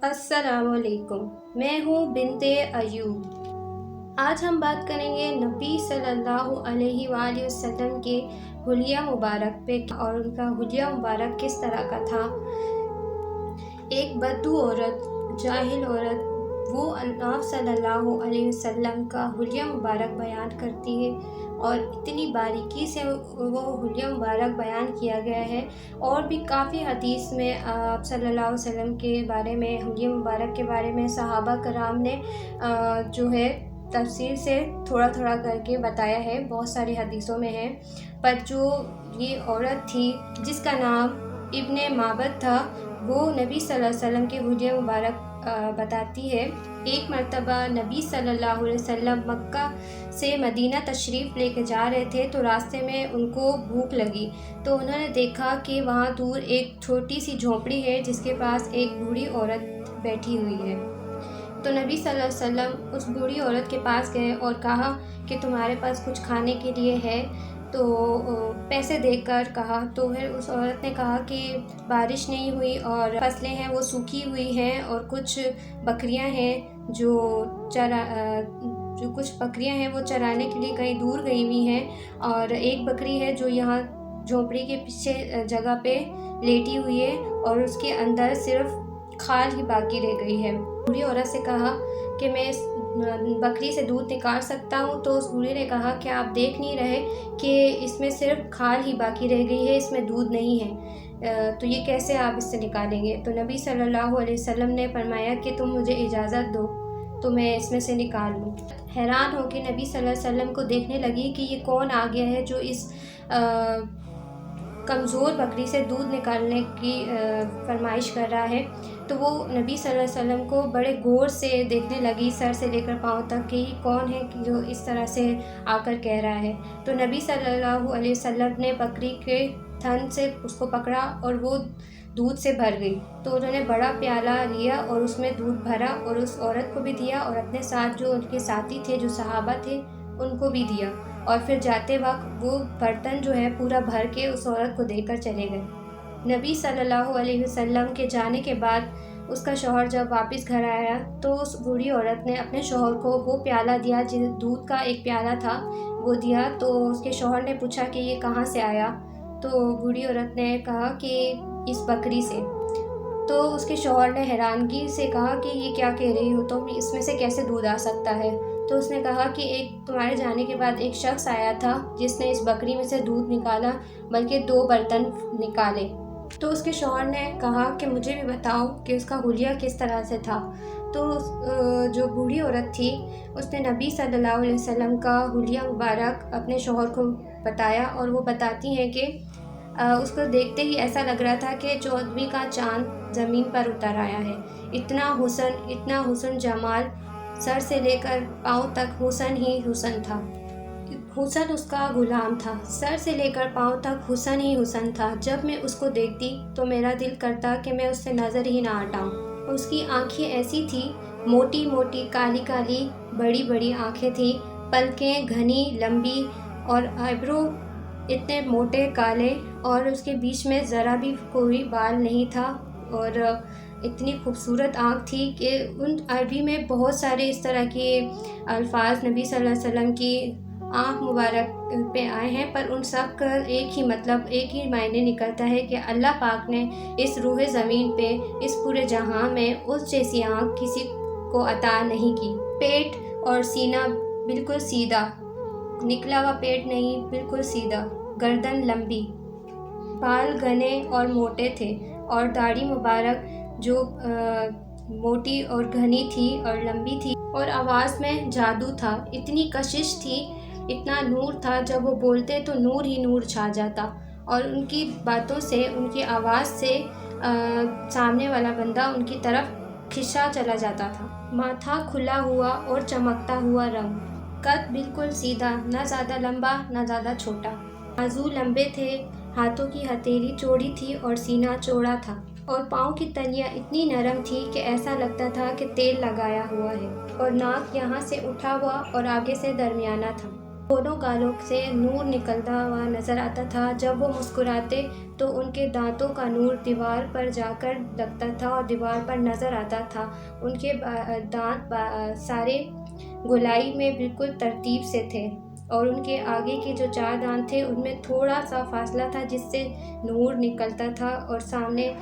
अस्सलाम वालेकुम। मैं हूँ बिनते अयूब। आज हम बात करेंगे नबी सल्लल्लाहु अलैहि वसल्लम के हुलिया मुबारक पे और उनका हुलिया मुबारक किस तरह का था। एक बद्दू औरत, जाहिल औरत, वो अल्लाह सल्लल्लाहु अलैहि वसल्लम का हुलिया मुबारक बयान करती है और इतनी बारीकी से वो हुलिया मुबारक बयान किया गया है। और भी काफ़ी हदीस में आप सल्लल्लाहु अलैहि वसल्लम के बारे में, हुलिया मुबारक के बारे में सहाबा कराम ने जो है तफसीर से थोड़ा थोड़ा करके बताया है, बहुत सारी हदीसों में है। पर जो ये औरत थी जिसका नाम इब्ने माबद था, वो नबी सल्लल्लाहु अलैहि वसल्लम के हुलिया मुबारक बताती है। एक मर्तबा नबी सल्लल्लाहु अलैहि वसल्लम मक्का से मदीना तशरीफ़ लेके जा रहे थे, तो रास्ते में उनको भूख लगी। तो उन्होंने देखा कि वहाँ दूर एक छोटी सी झोंपड़ी है जिसके पास एक बूढ़ी औरत बैठी हुई है। तो नबी सल्लल्लाहु अलैहि वसल्लम उस बूढ़ी औरत के पास गए और कहा कि तुम्हारे पास कुछ खाने के लिए है? तो पैसे देकर कहा। तो फिर उस औरत ने कहा कि बारिश नहीं हुई और फसलें हैं वो सूखी हुई हैं और कुछ बकरियां हैं जो कुछ बकरियां हैं वो चराने के लिए कहीं दूर गई हुई हैं, और एक बकरी है जो यहाँ झोंपड़ी के पीछे जगह पे लेटी हुई है और उसके अंदर सिर्फ खाल ही बाकी रह गई है। बूढ़ी औरत से कहा कि मैं इस बकरी से दूध निकाल सकता हूँ। तो उस बूढ़े ने कहा कि आप देख नहीं रहे कि इसमें सिर्फ खाल ही बाकी रह गई है, इसमें दूध नहीं है, तो ये कैसे आप इससे निकालेंगे? तो नबी सल्लल्लाहु अलैहि वसल्लम ने फरमाया कि तुम मुझे इजाज़त दो तो मैं इसमें से निकाल लूँ। हैरान होकर नबी सल्लल्लाहु अलैहि वसल्लम को देखने लगी कि ये कौन आ गया है जो इस कमज़ोर बकरी से दूध निकालने की फरमाइश कर रहा है। तो वो नबी सल्लल्लाहु अलैहि वसल्लम को बड़े गौर से देखने लगी, सर से लेकर पाँव तक, कि कौन है कि जो इस तरह से आकर कह रहा है। तो नबी सल्लल्लाहु अलैहि वसल्लम ने बकरी के थन से उसको पकड़ा और वो दूध से भर गई। तो उन्होंने बड़ा प्याला लिया और उसमें दूध भरा और उस औरत को भी दिया और अपने साथ जो उनके साथी थे, जो सहाबा थे, उनको भी दिया। और फिर जाते वक्त वो बर्तन जो है पूरा भर के उस औरत को देकर चले गए। नबी सल्लल्लाहु अलैहि वसल्लम के जाने के बाद उसका शौहर जब वापस घर आया तो उस बूढ़ी औरत ने अपने शौहर को वो प्याला दिया, जिस दूध का एक प्याला था वो दिया। तो उसके शौहर ने पूछा कि ये कहाँ से आया? तो बूढ़ी औरत ने कहा कि इस बकरी से। तो उसके शौहर ने हैरानगी से कहा कि ये क्या कह रही हो तुम, इसमें से कैसे दूध आ सकता है? तो उसने कहा कि एक तुम्हारे जाने के बाद एक शख्स आया था जिसने इस बकरी में से दूध निकाला, बल्कि 2 बर्तन निकाले। तो उसके शौहर ने कहा कि मुझे भी बताओ कि उसका हुलिया किस तरह से था। तो जो बूढ़ी औरत थी उसने नबी सल्लल्लाहु अलैहि वसल्लम का हुलिया मुबारक अपने शौहर को बताया और वो बताती हैं कि उसको देखते ही ऐसा लग रहा था कि 14वीं का चाँद ज़मीन पर उतर आया है। इतना हुस्न जमाल, सर से लेकर पाँव तक हुस्न ही हुस्न था। हुस्न उसका गुलाम था, सर से लेकर पाँव तक हुस्न ही हुस्न था। जब मैं उसको देखती तो मेरा दिल करता कि मैं उससे नज़र ही ना हटाऊं। उसकी आंखें ऐसी थी, मोटी मोटी, काली काली, बड़ी बड़ी आंखें थी, पलकें घनी लंबी और आईब्रो इतने मोटे काले, और उसके बीच में ज़रा भी कोई बाल नहीं था। और इतनी खूबसूरत आँख थी कि उन अरबी में बहुत सारे इस तरह के अल्फाज नबी सल्लल्लाहु अलैहि वसल्लम की आँख मुबारक पे आए हैं, पर उन सब का एक ही मतलब, एक ही मायने निकलता है कि अल्लाह पाक ने इस रूह ज़मीन पे, इस पूरे जहां में उस जैसी आँख किसी को अता नहीं की। पेट और सीना बिल्कुल सीधा, निकला हुआ पेट नहीं, बिल्कुल सीधा, गर्दन लंबी, बाल घने और मोटे थे, और दाढ़ी मुबारक जो मोटी और घनी थी और लंबी थी, और आवाज़ में जादू था, इतनी कशिश थी, इतना नूर था, जब वो बोलते तो नूर ही नूर छा जाता। और उनकी बातों से, उनकी आवाज़ से सामने वाला बंदा उनकी तरफ खिंचा चला जाता था। माथा खुला हुआ और चमकता हुआ रंग, कद बिल्कुल सीधा, न ज़्यादा लंबा न ज़्यादा छोटा, बाजू लंबे थे, हाथों की हथेली चौड़ी थी और सीना चौड़ा था, और पाँव की तलियाँ इतनी नरम थी कि ऐसा लगता था कि तेल लगाया हुआ है, और नाक यहाँ से उठा हुआ और आगे से दरमियाना था। दोनों गालों से नूर निकलता हुआ नज़र आता था। जब वो मुस्कुराते तो उनके दांतों का नूर दीवार पर जाकर लगता था और दीवार पर नज़र आता था। उनके दांत सारे गोलाई में बिल्कुल तरतीब से थे और उनके आगे के जो 4 दांत थे उनमें थोड़ा सा फासला था जिससे नूर निकलता था और सामने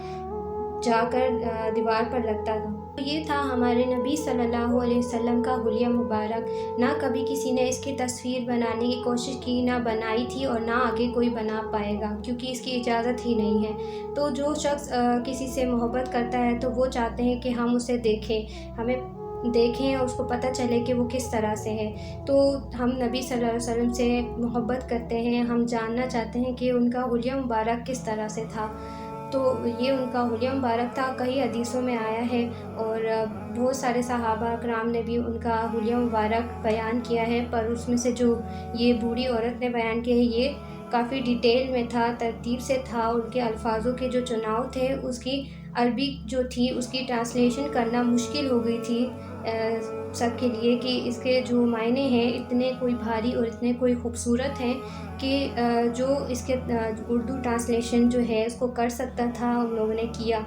जाकर दीवार पर लगता था। तो ये था हमारे नबी सल्लल्लाहु अलैहि वसल्लम का हुलिया मुबारक। ना कभी किसी ने इसकी तस्वीर बनाने की कोशिश की, ना बनाई थी और ना आगे कोई बना पाएगा, क्योंकि इसकी इजाज़त ही नहीं है। तो जो शख्स किसी से मोहब्बत करता है तो वो चाहते हैं कि हम उसे देखें, हमें देखें और उसको पता चले कि वो किस तरह से है। तो हम नबी सल्लल्लाहु अलैहि वसल्लम से मोहब्बत करते हैं, हम जानना चाहते हैं कि उनका हुलिया मुबारक किस तरह से था। तो ये उनका हुलिया मुबारक था, कई हदीसों में आया है और बहुत सारे सहाबा कराम ने भी उनका हुलिया मुबारक बयान किया है, पर उसमें से जो ये बूढ़ी औरत ने बयान किया है ये काफ़ी डिटेल में था, तरतीब से था। उनके अल्फाजों के जो चुनाव थे उसकी अरबी जो थी उसकी ट्रांसलेशन करना मुश्किल हो गई थी सबके लिए, कि इसके जो मायने हैं इतने कोई भारी और इतने कोई ख़ूबसूरत हैं कि जो इसके उर्दू ट्रांसलेशन जो है उसको कर सकता था उन लोगों ने किया।